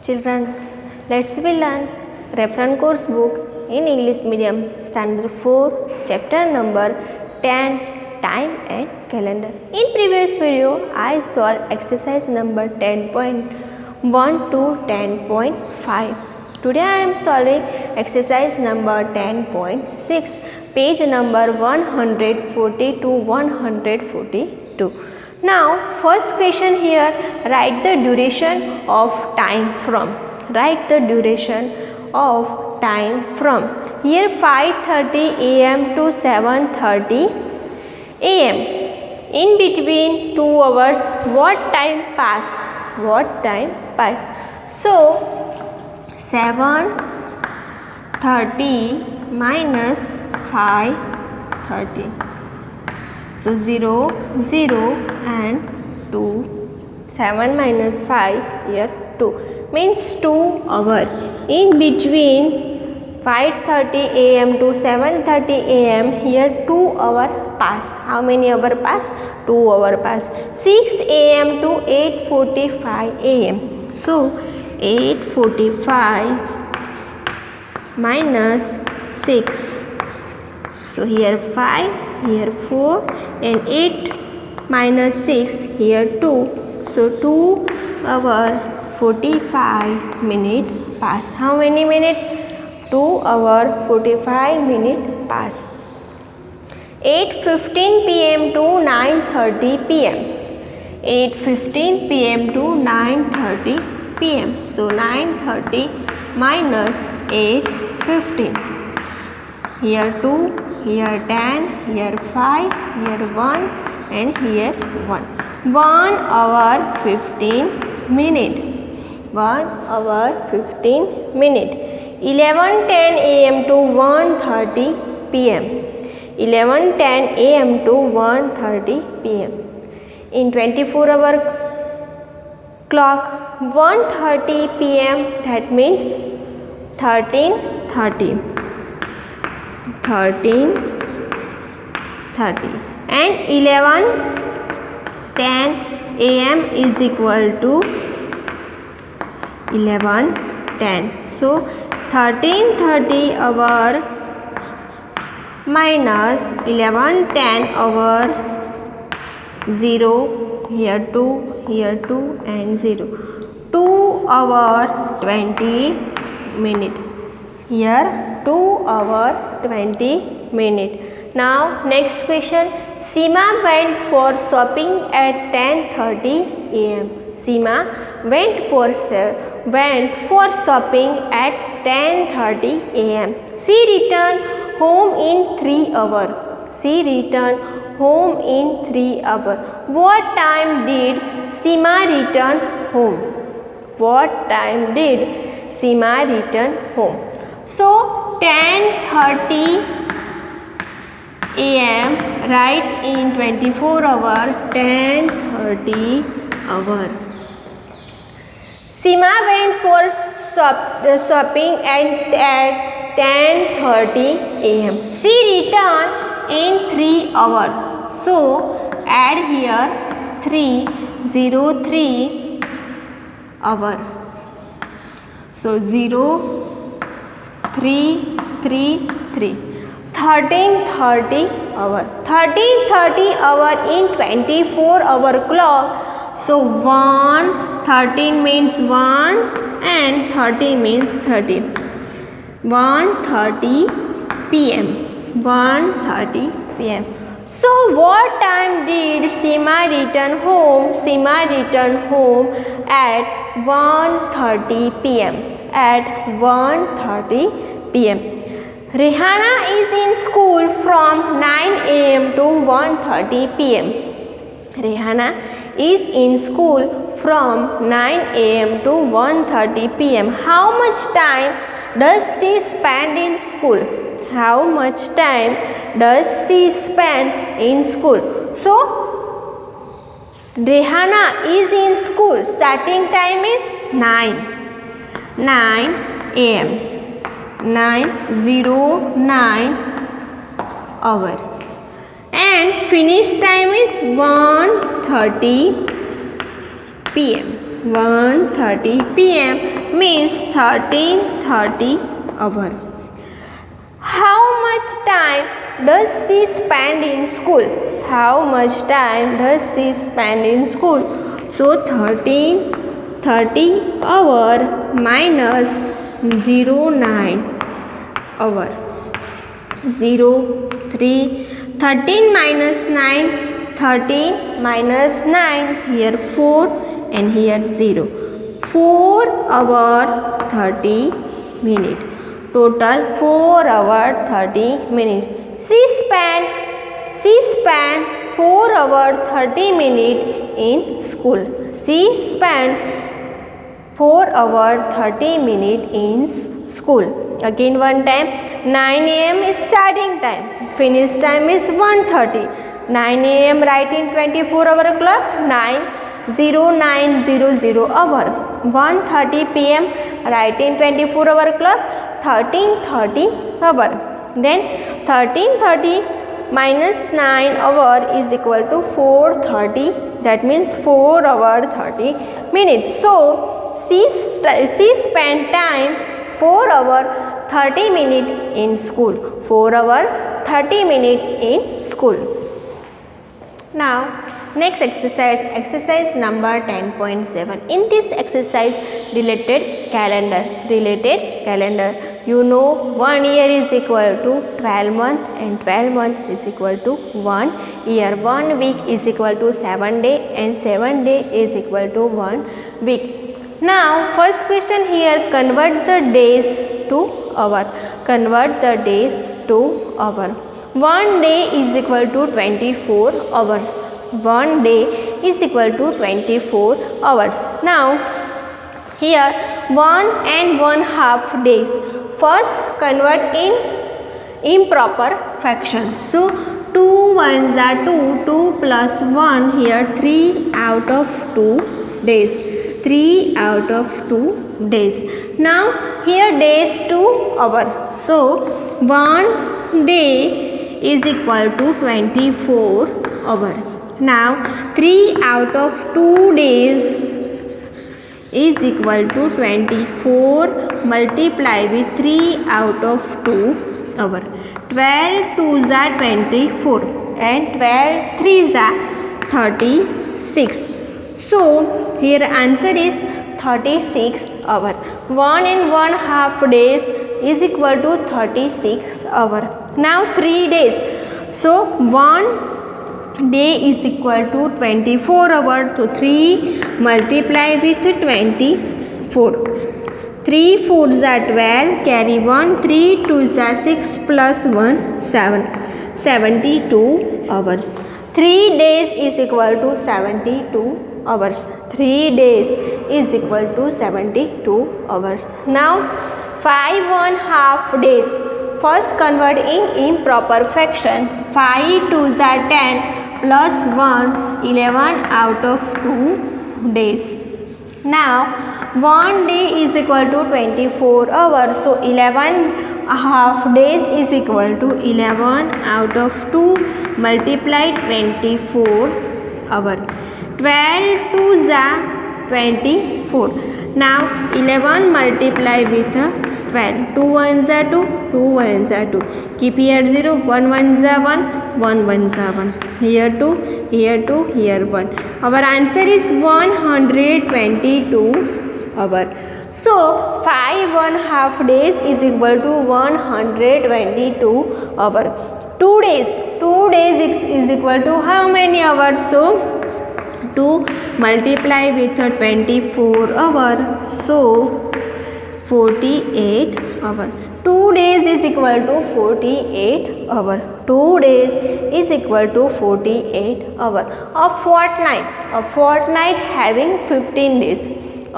Children, let's we learn reference course book in English medium standard 4 chapter number 10 time and calendar. In previous video I solved exercise number 10.1 to 10.5. Today I am solving exercise number 10.6 page number 140 to 142. Now first question here, write the duration of time from. Write the duration of time from. Here 5:30 am to 7:30 am. In between 2 hours what time pass? What time pass? So 7:30 minus 5:30. So 0, 0 and 2. 7 minus 5 here 2 means 2 hours. In between 5:30 am to 7:30 am here 2 hours pass. How many hours pass? 2 hours pass. 6 am to 8:45 am. So 8:45 minus 6. So here 5, here 4 and 8 minus 6 here 2. So 2 hours 45 minutes pass. How many minutes? 2 hours 45 minutes pass. 8:15 pm to 9:30 pm. 8:15 pm to 9:30 pm. So 9:30 minus 8:15. Here 2, here 10, here 5, here 1 and here 1. 1 hour 15 minutes. 1 hour 15 minutes. 11:10 am to 1:30 pm. 11:10 am to 1:30 pm. In 24-hour clock 1:30 pm, that means 13:30. 13:30 and 11:10 am is equal to 11:10. So 13:30 hour minus 11:10 hour 0, here 2, here 2 and 0. 2 hour 20 minutes. Here 2 hour 20 minutes. Now next question. Seema went for shopping at 10:30 am. Seema went for shopping at 10:30 am. She returned home in 3 hours. She returned home in 3 hours. What time did Seema return home? What time did Seema return home? So 10:30 am, write in 24 hours 10:30 hour. Seema went for shopping at 10:30 am. She returned in 3 hours. So add here 3:03 hour. So 0, 3, 3, 3. 13:30 hour. 13:30 hour in 24-hour clock. So 1:13 means 1 and 30 means 30. 1:30 pm. 1:30 pm. So what time did Seema return home? Seema returned home at 1:30 pm. At 1:30 pm. Rihanna is in school from 9 am to 1:30 pm. Rihanna is in school from 9 am to 1:30 pm. How much time does she spend in school? How much time does she spend in school? So Rihanna is in school. Starting time is 9 am. 9:09 hour and finish time is 1:30 pm. 1:30 p.m. means 13:30 hour. How much time does she spend in school? How much time does she spend in school? So 13:30 hour minus 09 hour. 03 13 minus 9, 13 minus 9, here 4 and here 0. 4 hour 30 minute. Total 4 hour 30 minute. She spent 4 hour 30 minute in school. She spent 4 hour 30 minute in school. Again one time, 9 a.m. is starting time, finish time is 1:30. 9 a.m. write in 24-hour clock, 9:09:00 hour. 1:30 p.m. write in 24-hour clock, 13:30 hour. Then 13:30 minus 9 hour is equal to 4:30. That means 4 hour 30 minutes. So she spent time 4 hour 30 minute in school. 4 hour 30 minute in school. Now next exercise number 10.7. In this exercise, related calendar. You know 1 year is equal to 12 months and 12 months is equal to 1 year. 1 week is equal to 7 days and 7 days is equal to 1 week. Now first question here, convert the days to hour. Convert the days to hour. 1 day is equal to 24 hours. 1 day is equal to 24 hours. Now here 1 and 1/2 days. First convert in improper fraction. So 2 ones are 2, 2 plus 1, here 3 out of 2 days. 3 out of 2 days. Now here days to hour. So 1 day is equal to 24 hour. Now 3 out of 2 days is equal to 24 multiply with 3 out of 2 hour. 12 2s are 24 and 12 3s are 36. So here answer is 36 hour. 1 and 1/2 days is equal to 36 hour. Now 3 days. So 1 day is equal to 24 hour. So 3 multiply with 24. 3 4s are 12, carry 1, 3 2s are 6 plus 1 7. 72 hours. 3 days is equal to 72 hours. 3 days is equal to 72 hours. Now 5 1/2 days. First convert in improper fraction. 5 2s are 10 plus 1, 11 out of 2 days. Now 1 day is equal to 24 hours. So 11.5 days is equal to 11 out of 2 multiply 24 hour. 12 2s are 24. Now 11 multiply with 12. 2 1s are 2, 2 1s are 2. Keep here 0, 1 1s are 1, 1 1s are 1. Here 2, here 2, here 1. Our answer is 122 hour. So 5 1/2 days is equal to 122 hour. 2 days is equal to how many hours? So 2 multiply with 24 hour. So 48 hour. 2 days is equal to 48 hour. 2 days is equal to 48 hour. A fortnight having 15 days.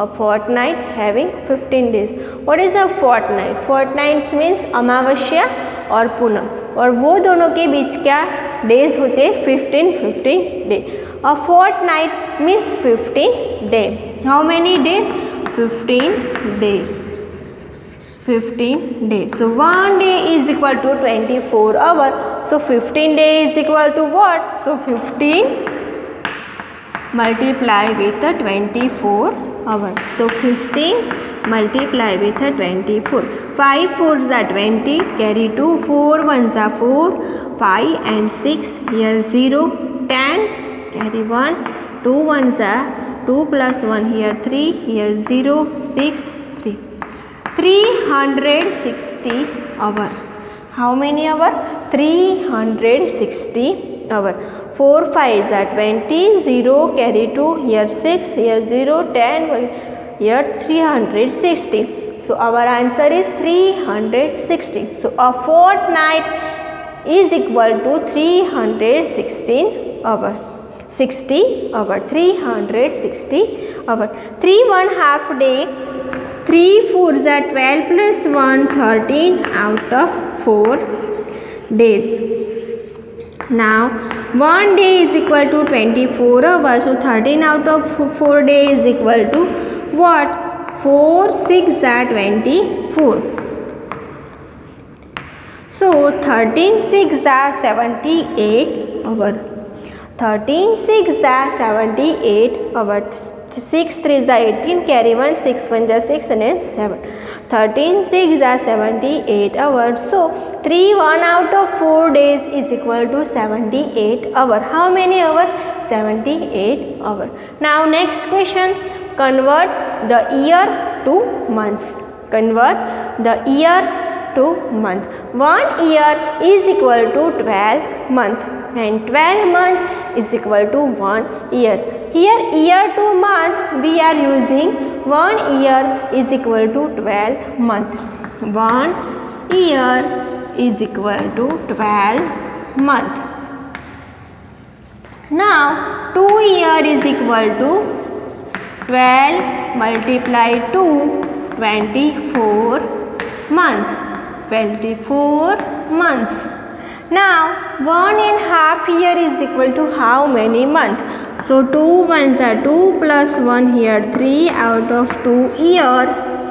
A fortnight having 15 days. What is a fortnight? Fortnight means अमावस्या और पूनम, और वो दोनों के बीच क्या days होते हैं? 15 day. A fortnight means 15 day. How many days? 15 days. 15 days. So 1 day is equal to 24 hours. So 15 days is equal to what? So 15 multiply with 24 hour. So 15 multiply with 24. 5 4s are 20, carry 2, 4 1s are 4, 5 and 6, here 0, 10, carry 1, 2 1s are 2 plus 1, here 3, here 0, 6, 3. 360 hour. How many hour? 360 hour. 4 5s are 20, 0, carry 2, here 6, here 0, 10, here 360. So our answer is 360. So a fortnight is equal to 316 hour. 60 hour. 360 hour. 3 1/2 day. 3 4s are 12 plus 1, 13 out of 4 days. Now 1 day is equal to 24 hours. So 13 out of 4 days is equal to what? 4 6 are 24. So 13 6 are 78 hours. 13 6 are 78 hours. 6 3 is 18, carry 1, 6 1 is 6 and 7. 13 6 are 78 hours. So 3 1 out of 4 days is equal to 78 hours. How many hours? 78 hours. Now next question, convert the year to months. Convert the years to month. 1 year is equal to 12 months and 12 months is equal to 1 year. Here year to month we are using 1 year is equal to 12 months. 1 year is equal to 12 months. Now 2 year is equal to 12 multiply 2, 24 months. 24 months. Now 1.5 year is equal to how many months? So 2 1s are 2 plus 1, here 3 out of 2 years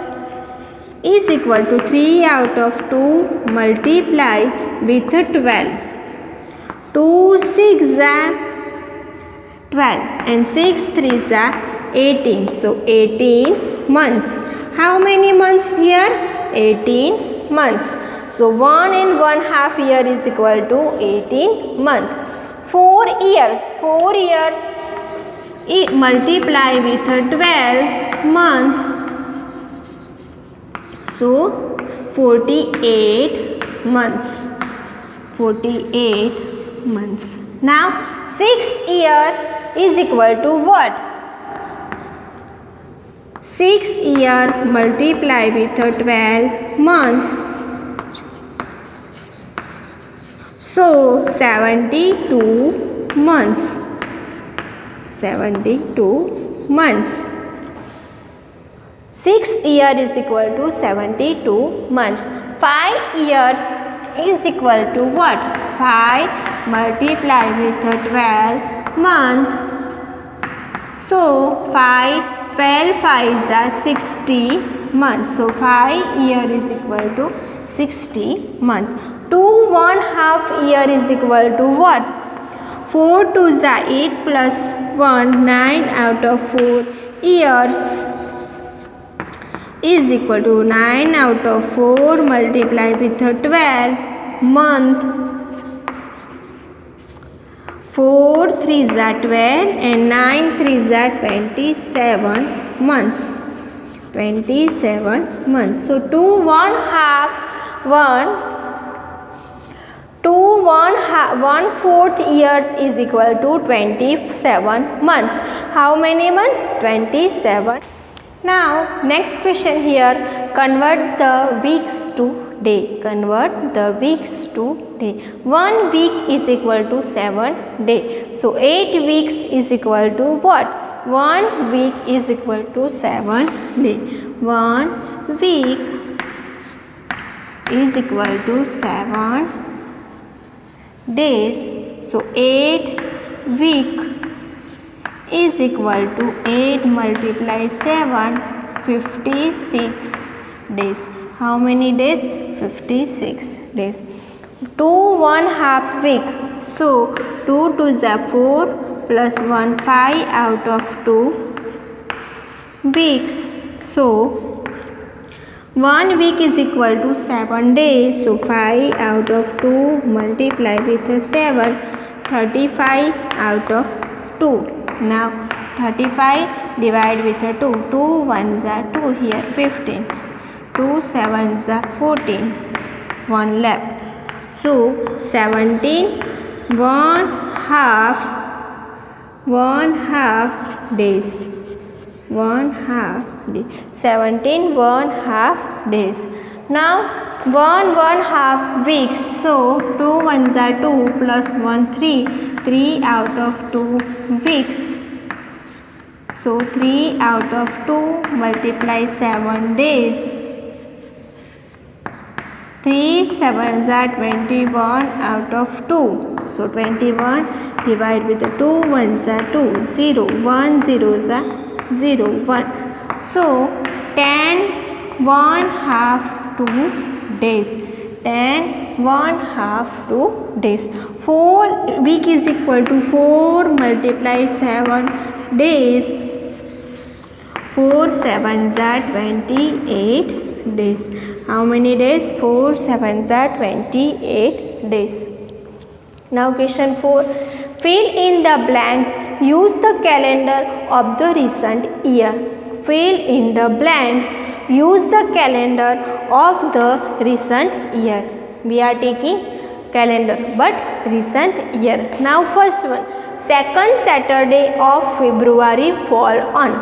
is equal to 3 out of 2 multiply with 12. 2 6 are 12 and 6 3s are 18. So 18 months. How many months here? 18 months. So 1.5 year is equal to 18 months. 4 years. 4 years multiply with 12 month. So 48 months. 48 months. Now 6 year is equal to what? 6 year multiply with 12 month. So 72 months. 72 months. 6 year is equal to 72 months. 5 years is equal to what? 5 multiply with 12 month. So 12 5s are 60 months. So 5 year is equal to 60 months. 2 1/2 year is equal to what? 4 2s are 8 plus 1, 9 out of 4 years is equal to 9 out of 4 multiply with 12 month. 4 3s are 12 and 9 3s are 27 months. 27 months. So 2 1/4 years is equal to 27 months. How many months? 27. Now next question here, convert the weeks to day. Convert the weeks to day. 1 week is equal to 7 days. So 8 weeks is equal to what? 1 week is equal to 7 days. 1 week is equal to 7 days. So 8 weeks is equal to 8 multiply 7, 56 days. How many days? 56 days. 2 1/2 week. So 2 2s are 4 plus 1 5 out of 2 weeks. So 1 week is equal to 7 days. So 5 out of 2 multiply with 7, 35 out of 2. Now 35 divide with 2. 2 ones are 2 here, 15. 2 sevens are 14. 1 left. So 17 1 half days. 1 half day. 17 1 half days. Now 1 half weeks. So 2 ones are 2 plus 1 3. 3 out of 2 weeks. So 3 out of 2 multiply 7 days. 3 sevens are 21 out of 2. So 21 divide with the 2 ones are 2. 0 1 zeros are 0 1. So 10 1 half 2 days. 10 1 half 2 days. 4 week is equal to 4 multiply 7 days. 4 sevens are 28 days. How many days? 4 sevens are 28 days. Now question 4. Fill in the blanks. Use the calendar of the recent year. Fill in the blanks. Use the calendar of the recent year. We are taking calendar but recent year. Now first one. Second Saturday of February fall on.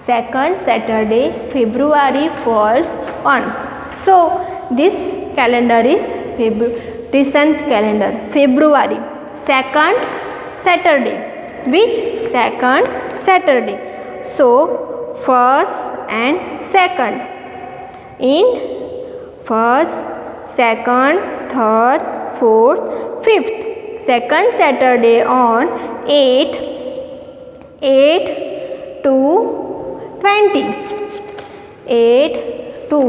Second Saturday February falls on. So this calendar is recent calendar. February. Second Saturday. Which second Saturday? So first and second. In first, second, third, fourth, fifth. Second Saturday on 8 to 20. 8 to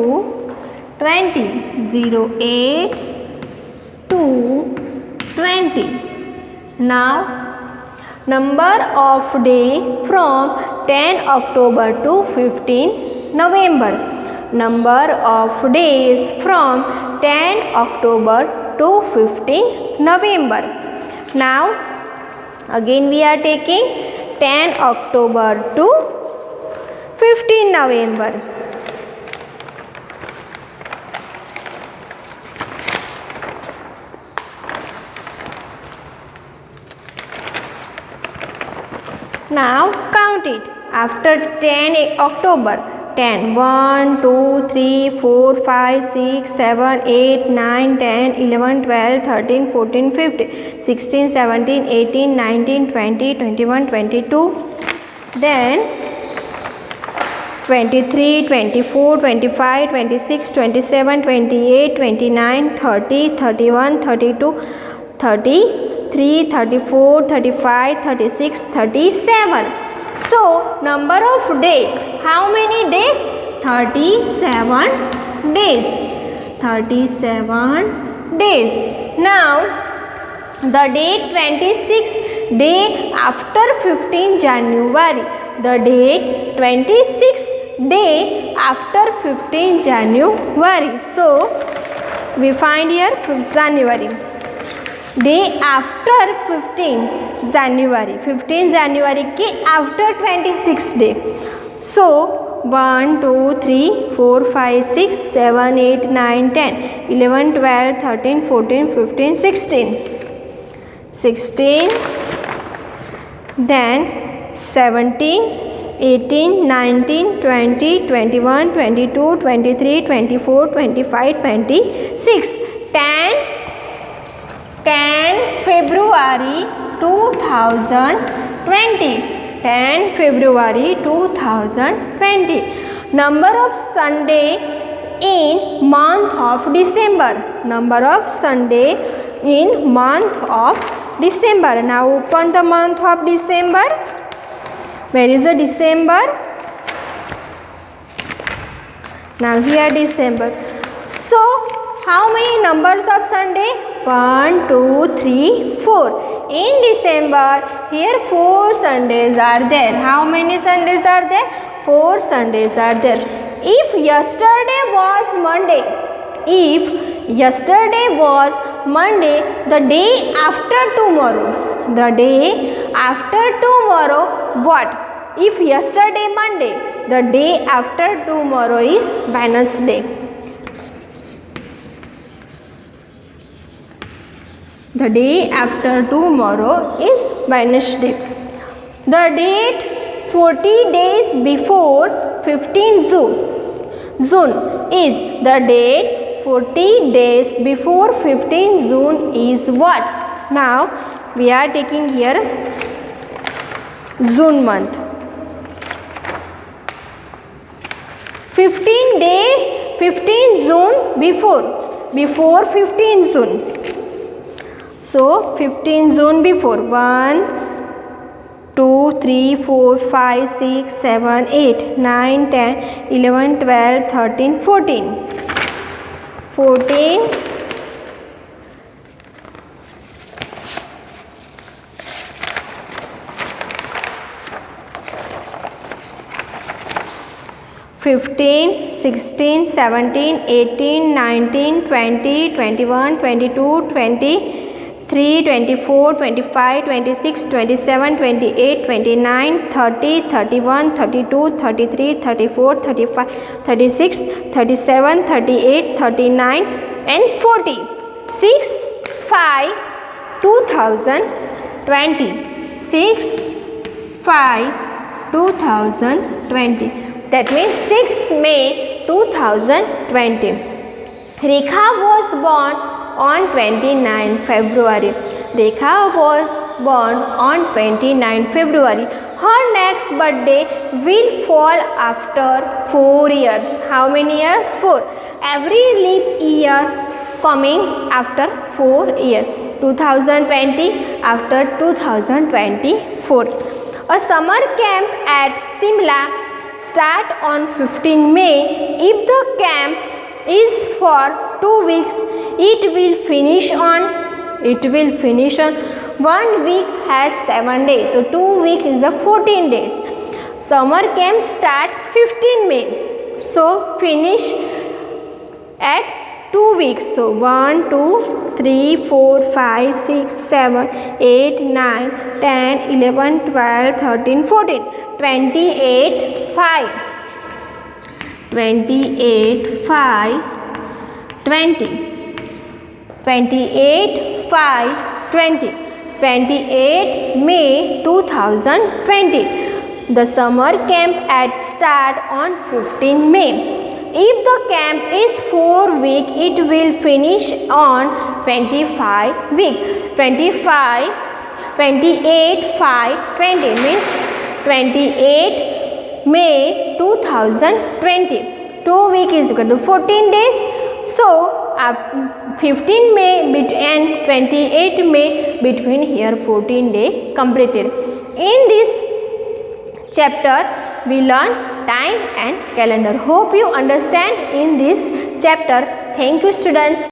20. 08 to 20. Now number of day from 10 October to 15 November. Number of days from 10 October to 15 November. Now again we are taking 10 October to 15 November. Now count it. After 10 October, 10, 1, 2, 3, 4, 5, 6, 7, 8, 9, 10, 11, 12, 13, 14, 15, 16, 17, 18, 19, 20, 21, 22. Then 23, 24, 25, 26, 27, 28, 29, 30, 31, 32, 33, 34, 35, 36, 37. So number of day. How many days? 37 days. 37 days. Now the date 26, day after 15 January. The date 26, day after 15 January. So we find here 5th January. Day after 15 January. 15 January के after 26 day. So 1, 2, 3, 4, 5, 6, 7, 8, 9, 10, 11, 12, 13, 14, 15, 16. 16. Then 17, 18, 19, 20, 21, 22, 23, 24, 25, 26. 10 February 2020. 10 February 2020. Number of Sundays in month of December. Number of Sunday in month of December. Now open the month of December. Where is the December? Now here December. So how many numbers of Sunday? 1, 2, 3, 4. In December, here 4 Sundays are there. How many Sundays are there? 4 Sundays are there. If yesterday was Monday, the day after tomorrow, what? If yesterday Monday, the day after tomorrow is Wednesday. The day after tomorrow is Wednesday. The date 40 days before 15 June is the date 40 days before 15 June is what? Now we are taking here June month. 15 June before 15 June. So 15 June before 1, 2, 3, 4, 5, 6, 7, 8, 9, 10, 11, 12, 13, 14. 15, 16, 17, 18, 19, 20, 21, 22, 23, 24, 25, 26, 27, 28, 29, 30, 31, 32, 33, 34, 35, 36, 37, 38, 39 and 40. 6, 5, 2020. 6, 5, 2020. That means 6 May 2020. Rekha was born on 29 February. Rekha was born on 29 February. Her next birthday will fall after 4 years. How many years? 4. Every leap year coming after 4 years. 2020 after 2024. A summer camp at Simla start on 15 May. If the camp is for 2 weeks, it will finish on 1 week has 7 days. So 2 weeks is the 14 days. Summer camp start 15 May. So finish at 2 weeks. So 1, 2, 3, 4, 5, 6, 7, 8, 9, 10, 11, 12, 13, 14. 28, 5. 28, 5, 20. 28, 5, 20. 28 May 2020. The summer camp at start on 15 May. If the camp is 4 weeks, it will finish on 25 weeks. 28, 5, 20 means 28 May 2020. 2 weeks is equal to 14 days. So 15 May and 28 May, between here 14 days completed. In this chapter we learn time and calendar. Hope you understand in this chapter. Thank you students.